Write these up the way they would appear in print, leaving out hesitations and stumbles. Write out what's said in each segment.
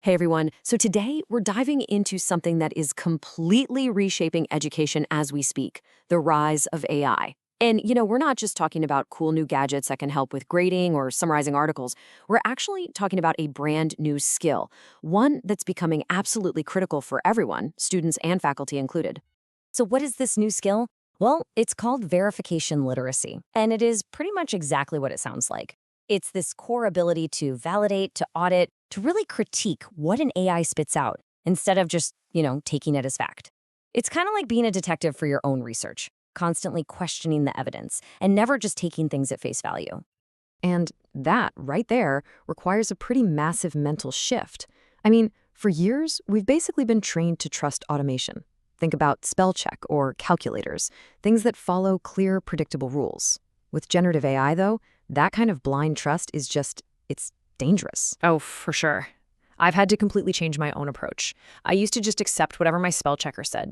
Hey everyone. So today we're diving into something that is completely reshaping education as we speak, the rise of AI. And, we're not just talking about cool new gadgets that can help with grading or summarizing articles. We're actually talking about a brand new skill, one that's becoming absolutely critical for everyone, students and faculty included. So, what is this new skill? Well, it's called verification literacy, and it is pretty much exactly what it sounds like. It's this core ability to validate, to audit, to really critique what an AI spits out instead of just, taking it as fact. It's kind of like being a detective for your own research, constantly questioning the evidence and never just taking things at face value. And that, right there, requires a pretty massive mental shift. I mean, for years, we've basically been trained to trust automation. Think about spell check or calculators, things that follow clear, predictable rules. With generative AI, though, that kind of blind trust is it's dangerous. Oh, for sure. I've had to completely change my own approach. I used to just accept whatever my spell checker said,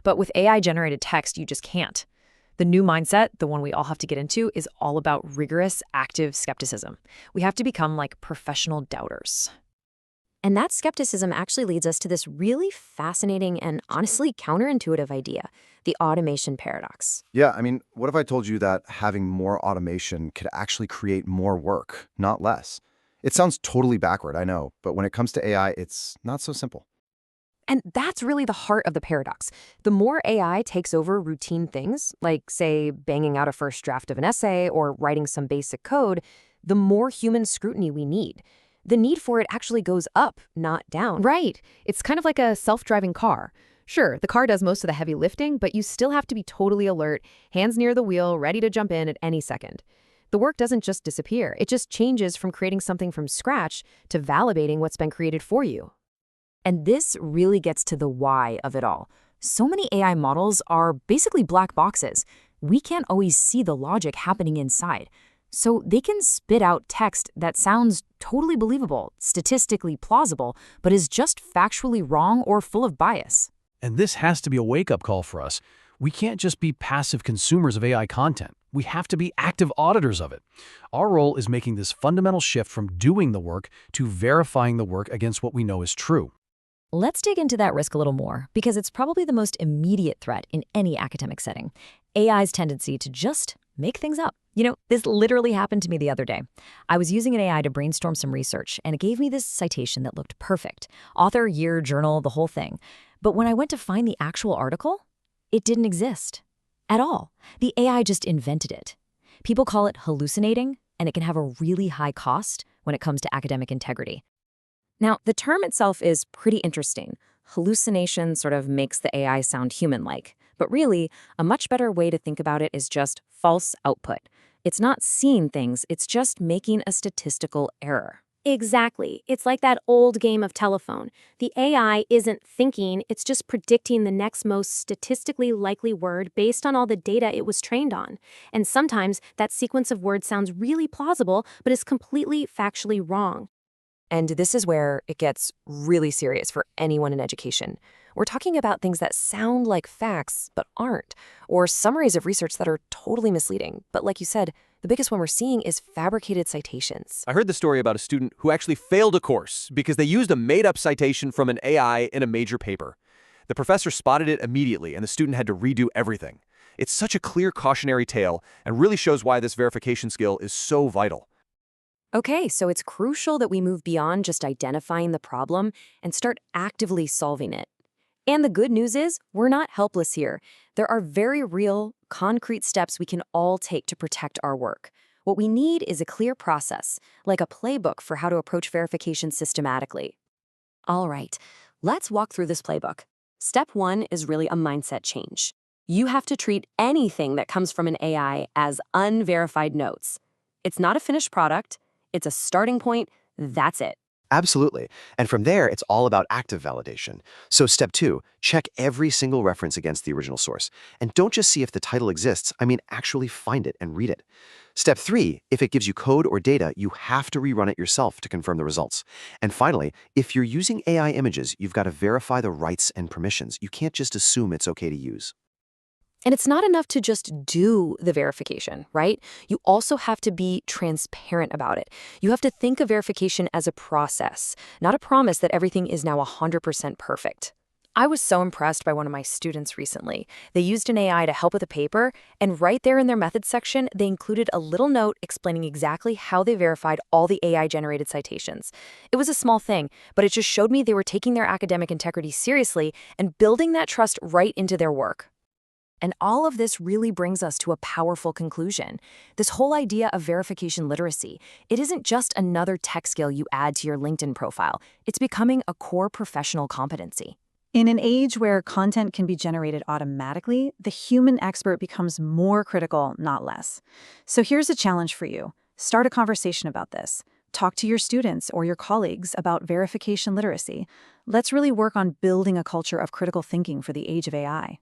But with AI-generated text, you just can't. The new mindset, the one we all have to get into, is all about rigorous, active skepticism. We have to become like professional doubters. And that skepticism actually leads us to this really fascinating and honestly counterintuitive idea, the automation paradox. Yeah, I mean, what if I told you that having more automation could actually create more work, not less? It sounds totally backward, I know, but when it comes to AI, it's not so simple. And that's really the heart of the paradox. The more AI takes over routine things, like, say, banging out a first draft of an essay or writing some basic code, the more human scrutiny we need. The need for it actually goes up, not down. Right. It's kind of like a self-driving car. Sure, the car does most of the heavy lifting, but you still have to be totally alert, hands near the wheel, ready to jump in at any second. The work doesn't just disappear. It just changes from creating something from scratch to validating what's been created for you. And this really gets to the why of it all. So many AI models are basically black boxes. We can't always see the logic happening inside. So they can spit out text that sounds totally believable, statistically plausible, but is just factually wrong or full of bias. And this has to be a wake-up call for us. We can't just be passive consumers of AI content. We have to be active auditors of it. Our role is making this fundamental shift from doing the work to verifying the work against what we know is true. Let's dig into that risk a little more, because it's probably the most immediate threat in any academic setting. AI's tendency to just make things up. This literally happened to me the other day. I was using an AI to brainstorm some research, and it gave me this citation that looked perfect. Author, year, journal, the whole thing. But when I went to find the actual article, it didn't exist at all. The AI just invented it. People call it hallucinating, and it can have a really high cost when it comes to academic integrity. Now, the term itself is pretty interesting. Hallucination sort of makes the AI sound human-like. But really, a much better way to think about it is just false output. It's not seeing things, it's just making a statistical error. Exactly. It's like that old game of telephone. The AI isn't thinking, it's just predicting the next most statistically likely word based on all the data it was trained on. And sometimes that sequence of words sounds really plausible, but is completely factually wrong. And this is where it gets really serious for anyone in education. We're talking about things that sound like facts, but aren't, or summaries of research that are totally misleading. But like you said, the biggest one we're seeing is fabricated citations. I heard the story about a student who actually failed a course because they used a made-up citation from an AI in a major paper. The professor spotted it immediately, and the student had to redo everything. It's such a clear cautionary tale and really shows why this verification skill is so vital. Okay, so it's crucial that we move beyond just identifying the problem and start actively solving it. And the good news is, we're not helpless here. There are very real, concrete steps we can all take to protect our work. What we need is a clear process, like a playbook for how to approach verification systematically. All right, let's walk through this playbook. Step 1 is really a mindset change. You have to treat anything that comes from an AI as unverified notes. It's not a finished product. It's a starting point. That's it. Absolutely. And from there, it's all about active validation. So step 2, check every single reference against the original source. And don't just see if the title exists, actually find it and read it. Step 3, if it gives you code or data, you have to rerun it yourself to confirm the results. And finally, if you're using AI images, you've got to verify the rights and permissions. You can't just assume it's okay to use. And it's not enough to just do the verification, right? You also have to be transparent about it. You have to think of verification as a process, not a promise that everything is now 100% perfect. I was so impressed by one of my students recently. They used an AI to help with a paper, and right there in their methods section, they included a little note explaining exactly how they verified all the AI-generated citations. It was a small thing, but it just showed me they were taking their academic integrity seriously and building that trust right into their work. And all of this really brings us to a powerful conclusion. This whole idea of verification literacy, it isn't just another tech skill you add to your LinkedIn profile. It's becoming a core professional competency. In an age where content can be generated automatically, the human expert becomes more critical, not less. So here's a challenge for you. Start a conversation about this. Talk to your students or your colleagues about verification literacy. Let's really work on building a culture of critical thinking for the age of AI.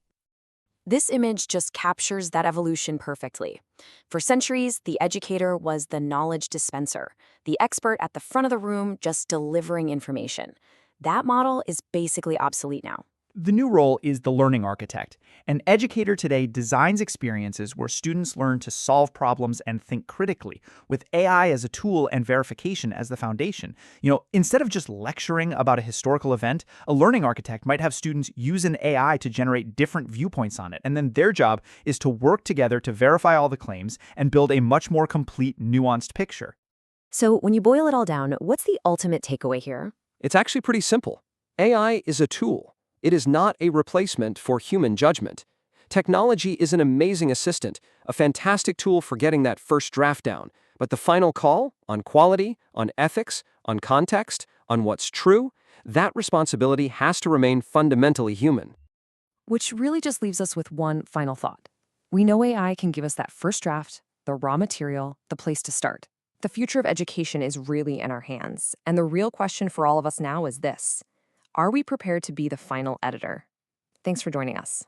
This image just captures that evolution perfectly. For centuries, the educator was the knowledge dispenser, the expert at the front of the room just delivering information. That model is basically obsolete now. The new role is the learning architect. An educator today designs experiences where students learn to solve problems and think critically, with AI as a tool and verification as the foundation. Instead of just lecturing about a historical event, a learning architect might have students use an AI to generate different viewpoints on it, and then their job is to work together to verify all the claims and build a much more complete, nuanced picture. So when you boil it all down, what's the ultimate takeaway here? It's actually pretty simple. AI is a tool. It is not a replacement for human judgment. Technology is an amazing assistant, a fantastic tool for getting that first draft down. But the final call on quality, on ethics, on context, on what's true, that responsibility has to remain fundamentally human. Which really just leaves us with one final thought. We know AI can give us that first draft, the raw material, the place to start. The future of education is really in our hands, and the real question for all of us now is this: are we prepared to be the final editor? Thanks for joining us.